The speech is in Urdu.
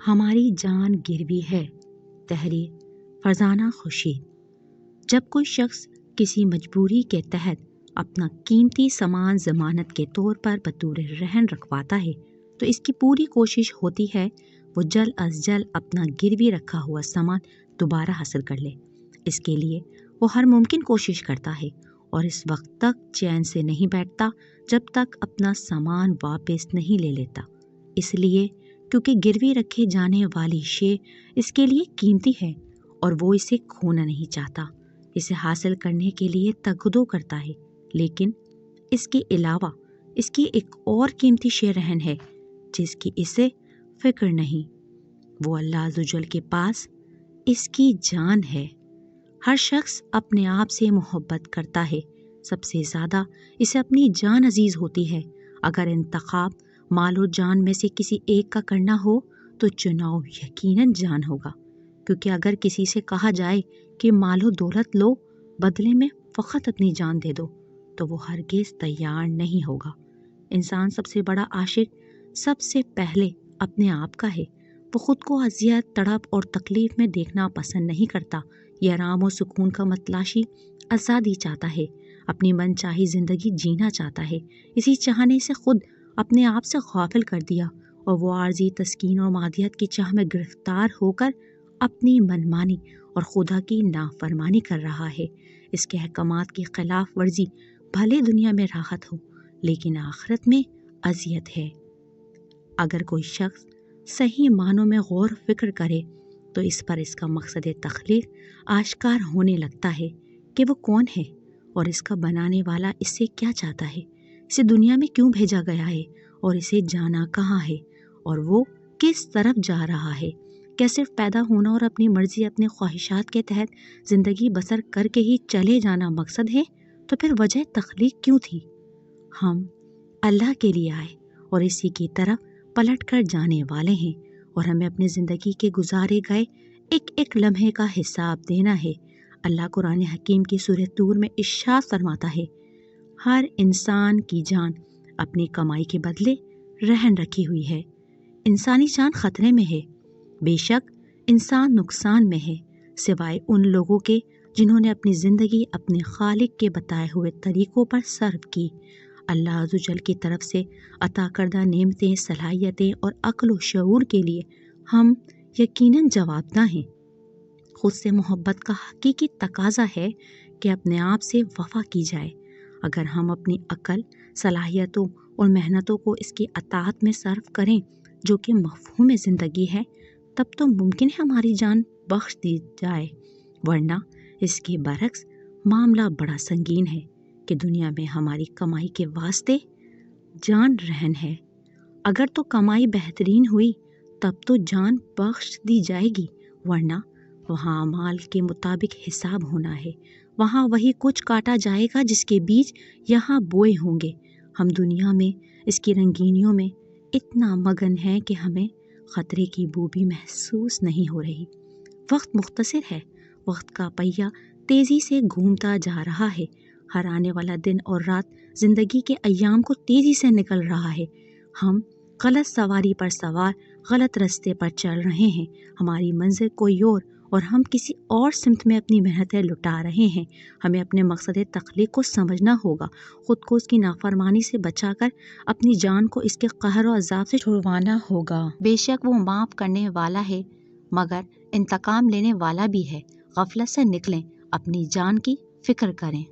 ہماری جان گروی ہے. تحریر فرزانہ خورشید. جب کوئی شخص کسی مجبوری کے تحت اپنا قیمتی سامان ضمانت کے طور پر بطور رہن رکھواتا ہے تو اس کی پوری کوشش ہوتی ہے وہ جلد از جلد اپنا گروی رکھا ہوا سامان دوبارہ حاصل کر لے. اس کے لیے وہ ہر ممکن کوشش کرتا ہے اور اس وقت تک چین سے نہیں بیٹھتا جب تک اپنا سامان واپس نہیں لے لیتا. اس لیے کیونکہ گروی رکھے جانے والی شے اس کے لیے قیمتی ہے اور وہ اسے کھونا نہیں چاہتا. اسے حاصل کرنے کے لیے تگدو کرتا ہے، لیکن اس کے علاوہ اس کی ایک اور قیمتی شے رہن ہے جس کی اسے فکر نہیں. وہ اللہ عزوجل کے پاس اس کی جان ہے. ہر شخص اپنے آپ سے محبت کرتا ہے. سب سے زیادہ اسے اپنی جان عزیز ہوتی ہے. اگر انتخاب مال و جان میں سے کسی ایک کا کرنا ہو تو چناؤ یقیناً جان ہوگا، کیونکہ اگر کسی سے کہا جائے کہ مال و دولت لو بدلے میں فقط اپنی جان دے دو تو وہ ہرگز تیار نہیں ہوگا. انسان سب سے بڑا عاشق سب سے پہلے اپنے آپ کا ہے. وہ خود کو اذیت، تڑپ اور تکلیف میں دیکھنا پسند نہیں کرتا. یہ آرام و سکون کا متلاشی آزادی چاہتا ہے، اپنی من چاہی زندگی جینا چاہتا ہے. اسی چاہنے سے خود اپنے آپ سے غافل کر دیا اور وہ عارضی تسکین اور مادیت کی چاہ میں گرفتار ہو کر اپنی منمانی اور خدا کی نافرمانی کر رہا ہے. اس کے احکامات کی خلاف ورزی بھلے دنیا میں راحت ہو لیکن آخرت میں اذیت ہے. اگر کوئی شخص صحیح معنوں میں غور و فکر کرے تو اس پر اس کا مقصد تخلیق آشکار ہونے لگتا ہے کہ وہ کون ہے اور اس کا بنانے والا اس سے کیا چاہتا ہے، اسے دنیا میں کیوں بھیجا گیا ہے اور اسے جانا کہاں ہے اور وہ کس طرف جا رہا ہے. کیا صرف پیدا ہونا اور اپنی مرضی اپنے خواہشات کے تحت زندگی بسر کر کے ہی چلے جانا مقصد ہے؟ تو پھر وجہ تخلیق کیوں تھی؟ ہم اللہ کے لیے آئے اور اسی کی طرف پلٹ کر جانے والے ہیں اور ہمیں اپنی زندگی کے گزارے گئے ایک ایک لمحے کا حساب دینا ہے. اللہ قرآن حکیم کی سورہ طور میں ارشاد فرماتا ہے، ہر انسان کی جان اپنی کمائی کے بدلے رہن رکھی ہوئی ہے. انسانی جان خطرے میں ہے. بے شک انسان نقصان میں ہے سوائے ان لوگوں کے جنہوں نے اپنی زندگی اپنے خالق کے بتائے ہوئے طریقوں پر صرف کی. اللہ عزوجل کی طرف سے عطا کردہ نعمتیں، صلاحیتیں اور عقل و شعور کے لیے ہم یقیناً جوابدہ ہیں. خود سے محبت کا حقیقی تقاضا ہے کہ اپنے آپ سے وفا کی جائے. اگر ہم اپنی عقل، صلاحیتوں اور محنتوں کو اس کی اطاعت میں صرف کریں جو کہ مفہوم زندگی ہے، تب تو ممکن ہے ہماری جان بخش دی جائے، ورنہ اس کے برعکس معاملہ بڑا سنگین ہے کہ دنیا میں ہماری کمائی کے واسطے جان رہن ہے. اگر تو کمائی بہترین ہوئی تب تو جان بخش دی جائے گی، ورنہ وہاں اعمال کے مطابق حساب ہونا ہے. وہاں وہی کچھ کاٹا جائے گا جس کے بیج یہاں بوئے ہوں گے. ہم دنیا میں اس کی رنگینیوں میں اتنا مگن ہیں کہ ہمیں خطرے کی بو بھی محسوس نہیں ہو رہی. وقت مختصر ہے، وقت کا پہیہ تیزی سے گھومتا جا رہا ہے. ہر آنے والا دن اور رات زندگی کے ایام کو تیزی سے نکل رہا ہے. ہم غلط سواری پر سوار غلط رستے پر چل رہے ہیں. ہماری منزل کوئی اور ہم کسی اور سمت میں اپنی محنتیں لٹا رہے ہیں. ہمیں اپنے مقصد تخلیق کو سمجھنا ہوگا، خود کو اس کی نافرمانی سے بچا کر اپنی جان کو اس کے قہر و عذاب سے چھڑوانا ہوگا. بے شک وہ معاف کرنے والا ہے مگر انتقام لینے والا بھی ہے. غفلت سے نکلیں، اپنی جان کی فکر کریں.